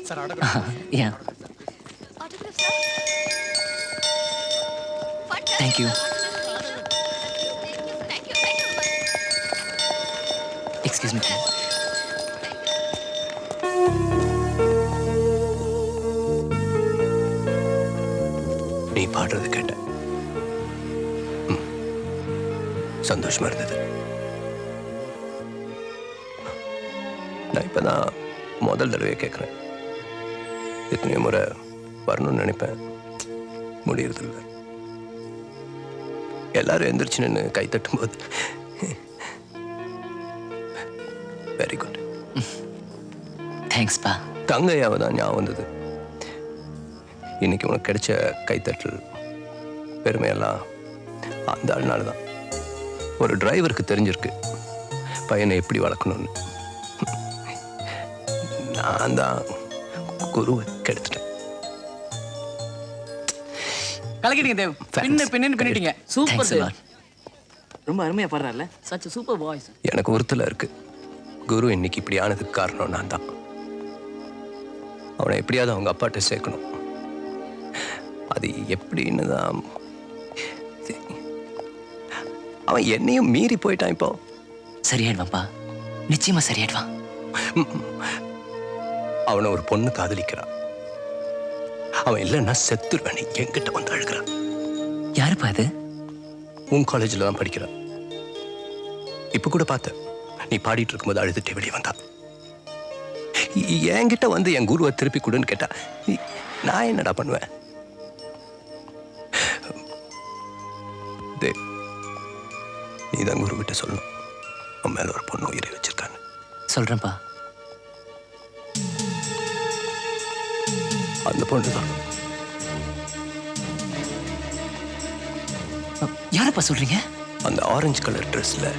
Sir autograph. Yeah. Thank you. Excuse me, please. நீ பாடுறது கேட்ட சந்தோஷமா இருந்தது. நான் இப்பதான் முதல் தடவை கேட்குறேன். எத்தனையோ முறை வரணும்னு நினைப்பேன், முடியறதில்ல. எல்லாரும் எந்திரிச்சு நின்று கை தட்டும் போது வெரி குட். தேங்க்ஸ்ப்பா. தங்கையாவை தான் ஞாபகம் வந்தது. இன்னைக்கு உனக்கு கிடைச்ச கைத்தட்டல் பெருமையெல்லாம் அந்த ஆள்னால தான். ஒரு டிரைவருக்கு தெரிஞ்சிருக்கு பையனை எப்படி வளர்க்கணும்னு. நான் தான் குருவை கெடுத்துட்டேன். கலக்கிட்டீங்க தேவ். பின்னிட்டீங்க. Super Thanks a Dev. lot. ரொம்ப அருமையா பாடுறாருல. Such super voice. எனக்கு ஒருத்தல இருக்கு, குரு இன்னைக்கு இப்படி ஆனதுக்கு காரணம் நான் தான். அவனை எப்படியாவது அவங்க அப்பாட்ட சேர்க்கணும். அது எப்படின்னு தான். அவன் என்னையும் மீறி போயிட்டான். இப்போ சரியாயிடுவான்ப்பா, நிச்சயமா சரியாயிடுவான். அவனை ஒரு பொண்ணு காதலிக்கிறான். அவன் இல்லைன்னா செத்துருவேன் என்கிட்ட வந்து அழுகிறான். யாருப்பா அது? உன் காலேஜில் தான் படிக்கிறான். இப்ப கூட பார்த்த, நீ பாடிட்டு இருக்கும்போது அழுதுட்டு வெளியே வந்தா. என்கிட்ட வந்து என் குருவை திருப்பி கொடுன்னு கேட்டா நான் என்னடா பண்ணுவேன்? தேவ், நீ தான் குரு கிட்ட சொல்லணும் அவன் மேல ஒரு பொண்ணு உயிரை வச்சிருக்கான்னு. சொல்றேன்ப்பா. அந்த பொண்ணு தான். யாரப்பா சொல்றீங்க? அந்த ஆரஞ்சு கலர் ட்ரெஸ்ல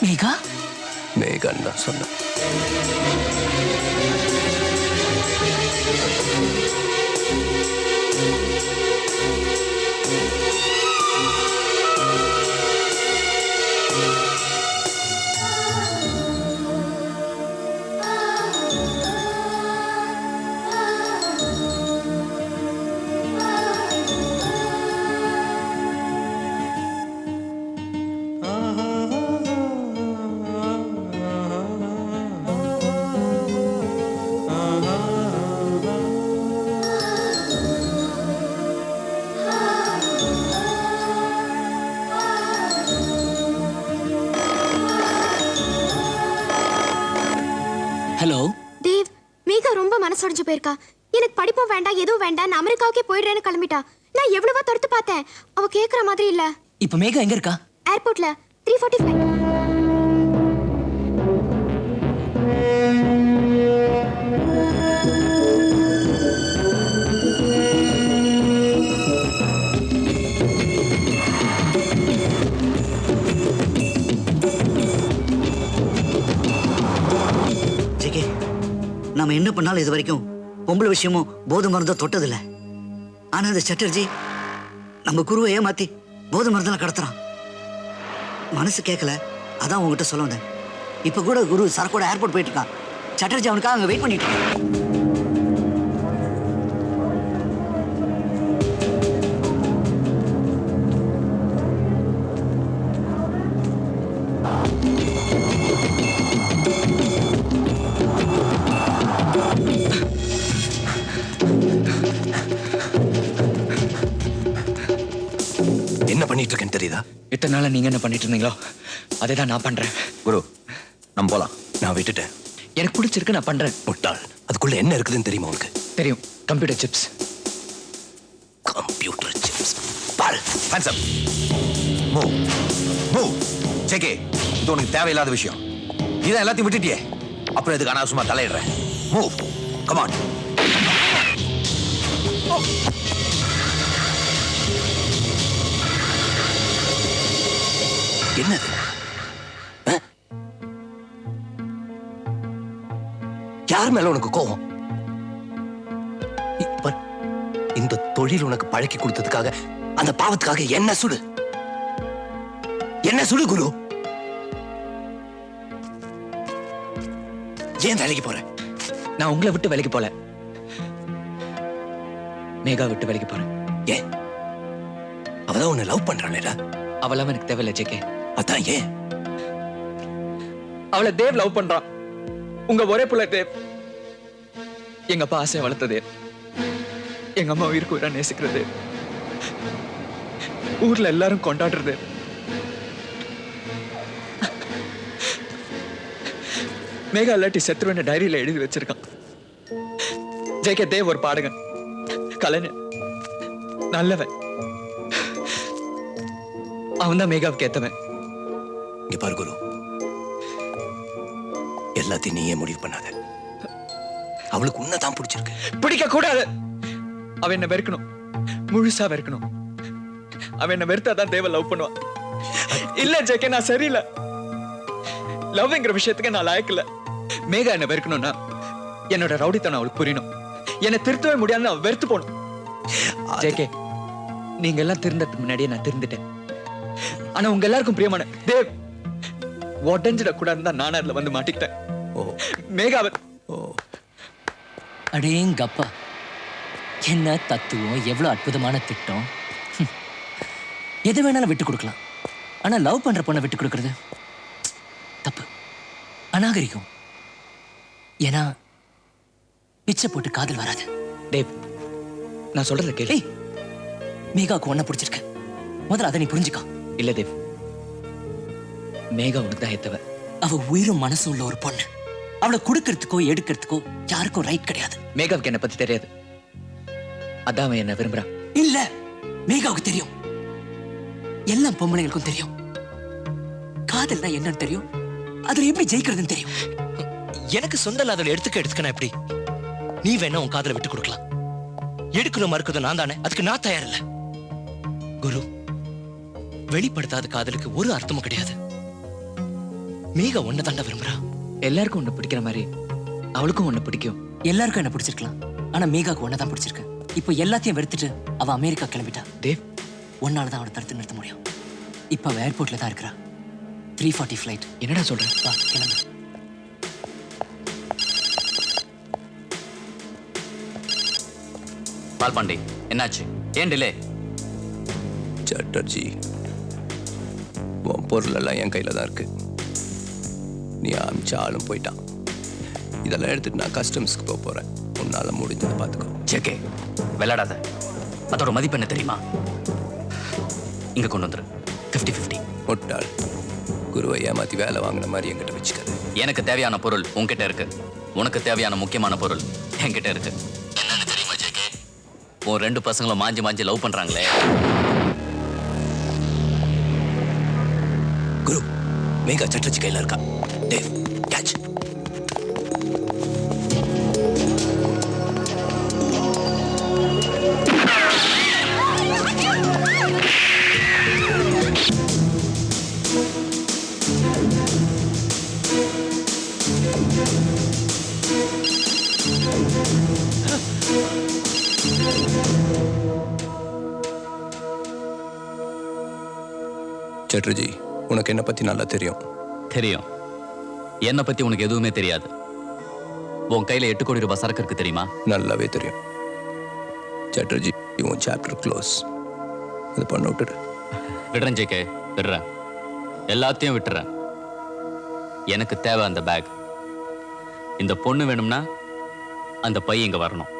மேகா. மேகான்னு தான் சொன்னேன். ஹலோ தேவ், மேகா ரொம்ப மனசொடைஞ்சு போயிருக்கா. எனக்கு படிப்பும் வேண்டாம், எதுவும் வேண்டாம், நான் அமெரிக்காவுக்கே போயிடுறேன்னு கிளம்பிட்டா. நான் எவ்வளவோ தடுத்து பார்த்தேன், அவ கேக்குற மாதிரி இல்ல. இப்ப மேகா எங்க இருக்கா? ஏர்போர்ட்ல 3:45. நம்ம என்ன பண்ணாலும் இது வரைக்கும் பொம்பளை விஷயமும் போதை மருந்தோ தொட்டதில்லை. ஆனா இந்த சட்டர்ஜி நம்ம குருவை ஏமாத்தி போதை மருந்தெல்லாம் கடத்துறான். மனசு கேட்கல, அதான் உங்ககிட்ட சொல்ல வந்தேன். இப்ப கூட குரு சரக்கோட ஏர்போர்ட் போயிட்டு இருக்கான். சட்டர்ஜி அவனுக்காக அங்க வெயிட் பண்ணிட்டு இருக்கான். என்ன பண்ணிட்டு இருக்கேன்னு தெரியுதா? இத்தனை நாளா நீங்க என்ன பண்ணிட்டு இருந்தீங்களோ அதே தான் நான் பண்றேன். குரு, நம்ம போலாம். நான் விட்டுட்டேன். எனக்கு பிடிச்சிருக்கு, நான் பண்றேன். முட்டாள், அதுக்குள்ள என்ன இருக்குதுன்னு தெரியுமா உனக்கு? தெரியும், கம்ப்யூட்டர் சிப்ஸ். Computer chips. பால் ஹேண்ட்ஸ் அப். Move move. செகே, இது உனக்கு தேவையில்லாத விஷயம். இதான் எல்லாத்தையும் விட்டுட்டியே, அப்புறம் எதுக்கு அனாவசியமா தலையிடுறேன்? Move, come on. என்னது? யார் மேல உனக்கு கோபம்? இப்ப இந்த தொழில் உனக்கு பழக்கி கொடுத்ததுக்காக, அந்த பாவத்துக்காக என்ன சுடு, என்ன சுடு குரு. ஏன் வேலைக்கு போற? நான் உங்களை விட்டு வேலைக்கு போல, மேகா விட்டு வேலைக்கு போறேன். ஏன்? அவதான் உன்னை லவ் பண்றாளேடா. அவளாம் எனக்கு தேவையில்லை ஜேகே. அதான் ஏன்? அவளை தேவ் லவ் பண்றான். உங்க ஒரே புள்ள தேவ். எங்க அப்பா ஆசையை வளர்த்தது, எங்க அம்மா உயிருக்கு உயிரா நேசிக்கிறது, ஊர்ல எல்லாரும் கொண்டாடுறது. மேகா இல்லாட்டி செத்துருவன்னு டைரியில எழுதி வச்சிருக்கான். ஜேகே தேவ் ஒரு பாடகன், கலைஞன், நல்லவன். அவன் தான் மேகாவுக்கு ஏத்தவன். இங்க பாரு குரு, எல்லாத்தையும் நீயே முடிவு பண்ணாத. அவளுக்கு உன்னதான் பிடிச்சிருக்கு. பிடிக்க கூடாது. அவ என்ன வெறுக்கணும், முழுசா வெறுக்கணும். அவ என்ன வெறுத்தாதான் தேவ லவ் பண்ணுவான். இல்ல ஜேகே, நான் சரியில்லை. லவ்ங்கிற விஷயத்துக்கு நான் லாயக்கில்ல. மேகா என்ன வெறுக்கணும்னா என்னோட ரவுடித்தனம் அவளுக்கு புரியணும். என்னை திருத்தவே முடியாதுன்னு அவ வெறுத்து போகணும். ஜேகே, நீங்க எல்லாம் திருந்ததுக்கு முன்னாடியே நான் திருந்துட்டேன். ஆனா உங்க எல்லாருக்கும் பிரியமான தேவ் உடஞ்சிட கூடாதுன்னு தான் நான் அதுல வந்து மாட்டிக்கிட்டேன். மேகாவை அடேங்கப்பா, என்ன தத்துவம், எவ்வளவு அற்புதமான திட்டம். எது வேணாலும் விட்டு கொடுக்கலாம். ஆனா லவ் பண்ற பொண்ணை விட்டு கொடுக்கறது தப்பு, அநாகரிகம். ஏன்னா பிச்சை போட்டு காதல் வராது. தேவ், நான் சொல்றத கேளு. ஏய், மேகாவுக்கு ஒன்ன பிடிச்சிருக்கு, முதல்ல அதை நீ புரிஞ்சுக்கா. இல்ல தேவ், மேகா உனக்கு தான் ஏத்தவ. அவ உயிரும் மனசும் உள்ள ஒரு பொண்ணு. அவளை கொடுக்கறதுக்கோ எடுக்கிறதுக்கோ யாருக்கும் ரைட் கிடையாது. மேகாவுக்கு என்ன பத்தி தெரியாது, அதான் அவன் என்ன விரும்புறான். இல்ல, மேகாவுக்கு தெரியும். எல்லா பொம்பளைங்களுக்கும் தெரியும். காதல்னா என்னன்னு தெரியும், அதுல எப்படி ஜெயிக்கிறதுன்னு தெரியும். எனக்கு சொந்த இல்லாத எடுத்துக்க நான் எப்படி? நீ வேணா உன் காதலை விட்டு கொடுக்கலாம். எடுக்கணும் மறுக்கிறது நான் தானே, அதுக்கு நான் தயார் இல்ல. குரு, வெளிப்படுத்தாத காதலுக்கு ஒரு அர்த்தமும் கிடையாது. மேகா ஒன்ன தாண்டா விரும்புறா. எல்லாருக்கும் உன்னை பிடிக்கிற மாதிரி அவளுக்கும் உன்னை பிடிக்கும். எல்லாருக்கும் என்ன பிடிச்சிருக்கலாம், ஆனா மேகாவுக்கு ஒன்னதான் பிடிச்சிருக்கு. இப்போ எல்லாத்தையும் வெறுத்துட்டு அவ அமெரிக்கா கிளம்பிட்டா. தேவ், ஒன்னாலதான் அவளை தடுத்து நிறுத்த முடியும். இப்ப அவ ஏர்போர்ட்ல தான் இருக்கிறா. 3:40 ஃபிளைட். என்னடா சொல்ற? வா கிளம்பு. பால்பாண்டி, என்னாச்சு? ஏன் டிலே? சட்டர்ஜி, உன் பொருள் எல்லாம் என் கையில தான் இருக்கு. நீ அமிச்ச ஆளும் போயிட்டான். இதெல்லாம் எடுத்துட்டு நான் கஸ்டம்ஸ்க்கு போக போறேன். உன்னால முடிஞ்சதை பார்த்துக்கோ. ஜேகே, விளையாடாத. அதோட மதிப்பு என்ன தெரியுமா? இங்க கொண்டு வந்துரு. 50-50. முட்டாள், குருவை ஏமாத்தி வேலை வாங்கின மாதிரி என்கிட்ட வச்சுக்காது. எனக்கு தேவையான பொருள் உன்கிட்ட இருக்கு, உனக்கு தேவையான முக்கியமான பொருள் என்கிட்ட இருக்கு. என்னன்னு தெரியுமா ஜேகே? உன் 2 பசங்களும் மாஞ்சி மாஞ்சி லவ் பண்றாங்களே. குரு, மேகா சட்டர்ஜி கையில இருக்கா. Dave, catch. சட்டர்ஜி, உனக்கு என்ன பத்தி நல்லா தெரியும். தெரியும். என்னை பத்தி உனக்கு எதுவுமே தெரியாது. உன் கையில 8 கோடி ரூபாய் சரக்கு இருக்கு தெரியுமா? நல்லாவே தெரியும். சட்டர்ஜி, உன் சாப்டர் க்ளோஸ். அது பண்ண விட்டுடு. விடுறேன் ஜேகே, விடுறேன். எல்லாத்தையும் விட்டுறேன். எனக்கு தேவை அந்த பேக். இந்த பொண்ணு வேணும்னா அந்த பை இங்க வரணும்.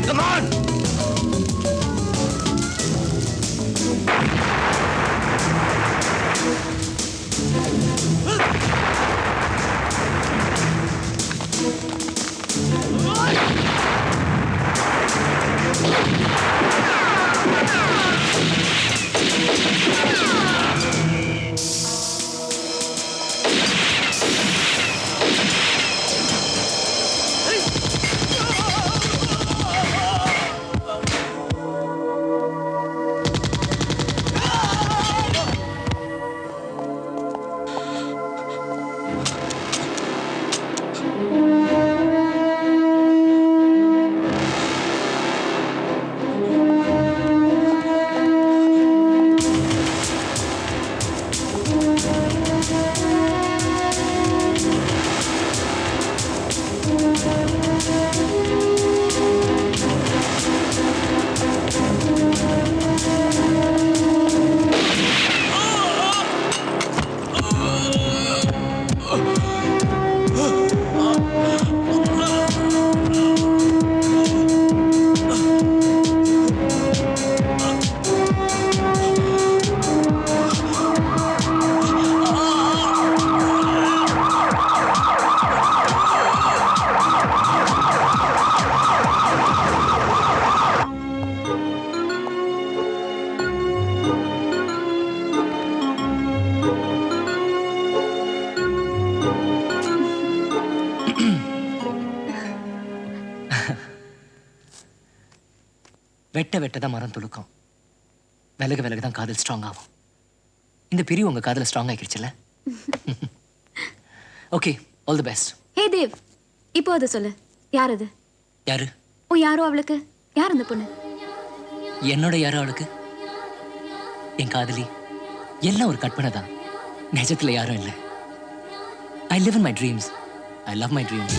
Come on! வெட்ட வெட்ட தான் மரம் துளுக்கும், விலக விலக தான் காதல் ஸ்ட்ராங் ஆகும். இந்த பிரிவு உங்க காதல ஸ்ட்ராங் ஆகிடுச்சுல்ல? Okay, all the best. Hey Dev, இப்போ அதை சொல்லு. யார் அது? யாரு? ஓ யாரோ அவளுக்கு. யார் அந்த பொண்ணு? என்னோட யாரோ அவளுக்கு என் காதலி. எல்லாம் ஒரு கற்பனை தான், நிஜத்துல யாரும் இல்லை. I live in my dreams. I love my dreams.